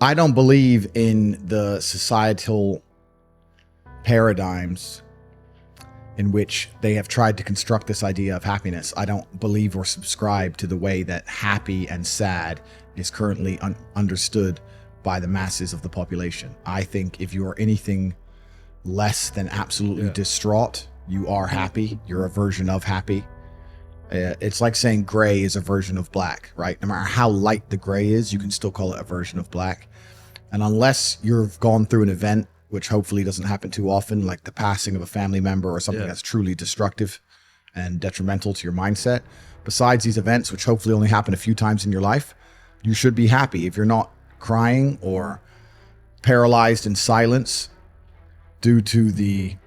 I don't believe in the societal paradigms in which they have tried to construct this idea of happiness. I don't believe or subscribe to the way that happy and sad is currently understood by the masses of the population. I think if you are anything less than absolutely distraught, you are happy. You're a version of happy. It's like saying gray is a version of black, right? No matter how light the gray is, you can still call it a version of black. And unless you've gone through an event, which hopefully doesn't happen too often, like the passing of a family member or something that's truly destructive and detrimental to your mindset, besides these events, which hopefully only happen a few times in your life, you should be happy. If you're not crying or paralyzed in silence due to the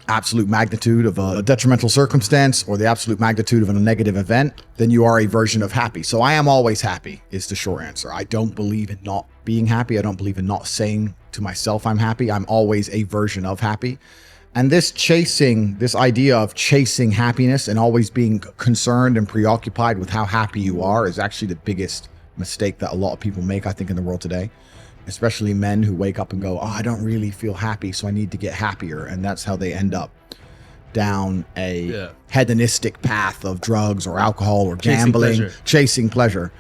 absolute magnitude of a detrimental circumstance or the absolute magnitude of a negative event, then you are a version of happy. So I am always happy is the short answer. I don't believe in not being happy. I don't believe in not saying to myself I'm happy. I'm always a version of happy. And this idea of chasing happiness and always being concerned and preoccupied with how happy you are is actually the biggest mistake that a lot of people make, I think, in the world today. Especially men who wake up and go, oh, I don't really feel happy, so I need to get happier. And that's how they end up down a hedonistic path of drugs or alcohol or gambling, chasing pleasure.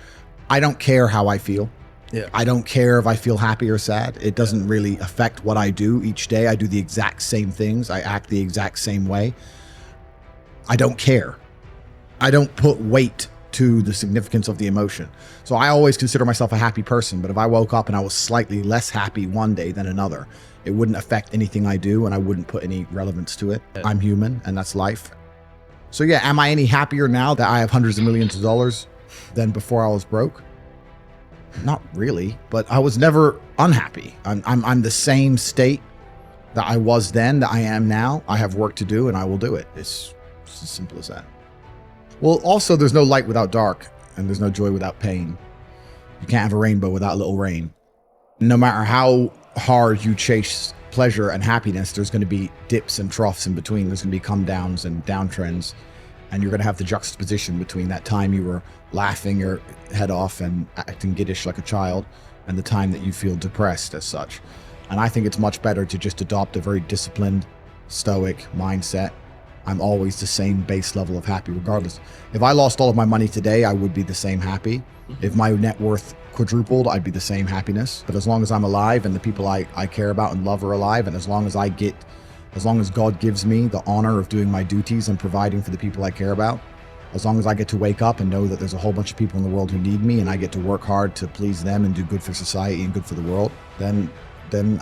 I don't care how I feel. I don't care if I feel happy or sad. It doesn't really affect what I do each day. I do the exact same things. I act the exact same way. I don't care. I don't put weight to the significance of the emotion. So I always consider myself a happy person, but if I woke up and I was slightly less happy one day than another, it wouldn't affect anything I do and I wouldn't put any relevance to it. I'm human and that's life. So yeah, am I any happier now that I have hundreds of millions of dollars than before I was broke? Not really, but I was never unhappy. I'm the same state that I was then that I am now. I have work to do and I will do it. It's as simple as that. Well, also, there's no light without dark, and there's no joy without pain. You can't have a rainbow without a little rain. No matter how hard you chase pleasure and happiness, there's going to be dips and troughs in between. There's going to be come downs and downtrends, and you're going to have the juxtaposition between that time you were laughing your head off and acting giddish like a child, and the time that you feel depressed as such. And I think it's much better to just adopt a very disciplined, stoic mindset. I'm always the same base level of happy regardless. If I lost all of my money today, I would be the same happy. If my net worth quadrupled, I'd be the same happiness. But as long as I'm alive and the people I care about and love are alive, and as long as God gives me the honor of doing my duties and providing for the people I care about, as long as I get to wake up and know that there's a whole bunch of people in the world who need me and I get to work hard to please them and do good for society and good for the world, then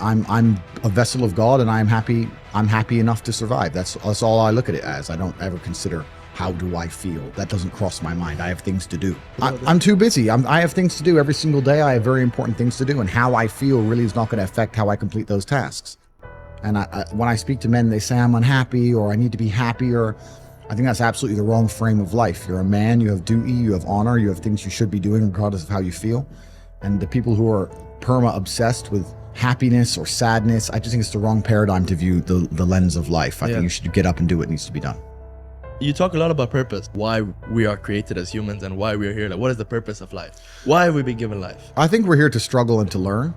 I'm a vessel of God and I'm happy enough to survive. That's all I look at it as. I don't ever consider how do I feel. That doesn't cross my mind. I have things to do. I'm too busy. I have things to do every single day. I have very important things to do, and how I feel really is not going to affect how I complete those tasks. And when I speak to men, they say I'm unhappy or I need to be happier. I think that's absolutely the wrong frame of life. You're a man, you have duty, you have honor, you have things you should be doing regardless of how you feel. And the people who are obsessed with happiness or sadness, I just think it's the wrong paradigm to view the lens of life. I think you should get up and do what needs to be done. You talk a lot about purpose, why we are created as humans and why we are here. Like, what is the purpose of life? Why have we been given life? I think we're here to struggle and to learn.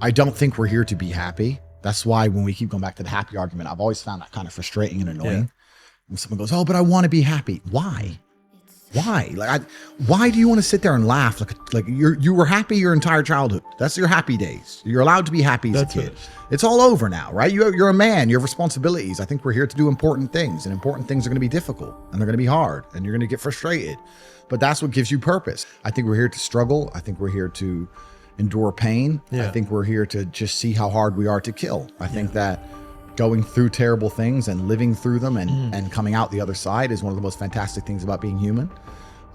I don't think we're here to be happy. That's why when we keep going back to the happy argument, I've always found that kind of frustrating and annoying. When someone goes, oh, but I want to be happy. Why? Why do you want to sit there and laugh like you were happy your entire childhood? That's your happy days. You're allowed to be happy as a kid. It's all over now, right? You're a man. You have responsibilities. I think we're here to do important things, and important things are going to be difficult, and they're going to be hard, and you're going to get frustrated. But that's what gives you purpose. I think we're here to struggle. I think we're here to endure pain. I think we're here to just see how hard we are to kill. I think that going through terrible things and living through them and coming out the other side is one of the most fantastic things about being human.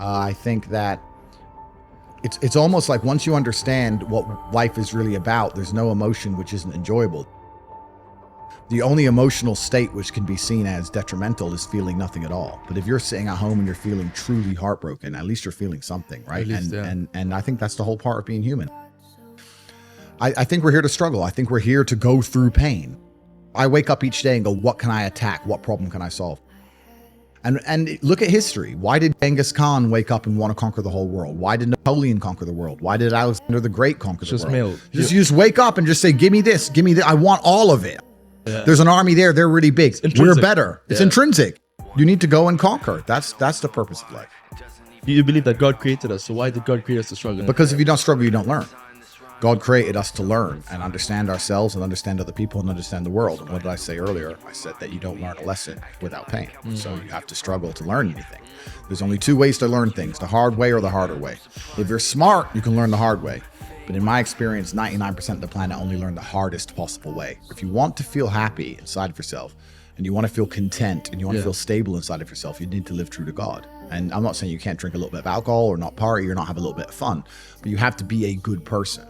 I think that it's almost like once you understand what life is really about, there's no emotion which isn't enjoyable. The only emotional state which can be seen as detrimental is feeling nothing at all. But if you're sitting at home and you're feeling truly heartbroken, at least you're feeling something, right? And I think that's the whole part of being human. I think we're here to struggle. I think we're here to go through pain. I wake up each day and go, what can I attack? What problem can I solve? And look at history. Why did Genghis Khan wake up and want to conquer the whole world? Why did Napoleon conquer the world? Why did Alexander the Great conquer the world? Just wake up and just say, give me this, give me that. I want all of it. Yeah. There's an army there. They're really big. We're better. It's intrinsic. You need to go and conquer. That's the purpose of life. You believe that God created us. So why did God create us to struggle? Because if you don't struggle, you don't learn. God created us to learn and understand ourselves and understand other people and understand the world. And what did I say earlier? I said that you don't learn a lesson without pain. So you have to struggle to learn anything. There's only two ways to learn things, the hard way or the harder way. If you're smart, you can learn the hard way. But in my experience, 99% of the planet only learn the hardest possible way. If you want to feel happy inside of yourself and you want to feel content and you want to feel stable inside of yourself, you need to live true to God. And I'm not saying you can't drink a little bit of alcohol or not party or not have a little bit of fun, but you have to be a good person.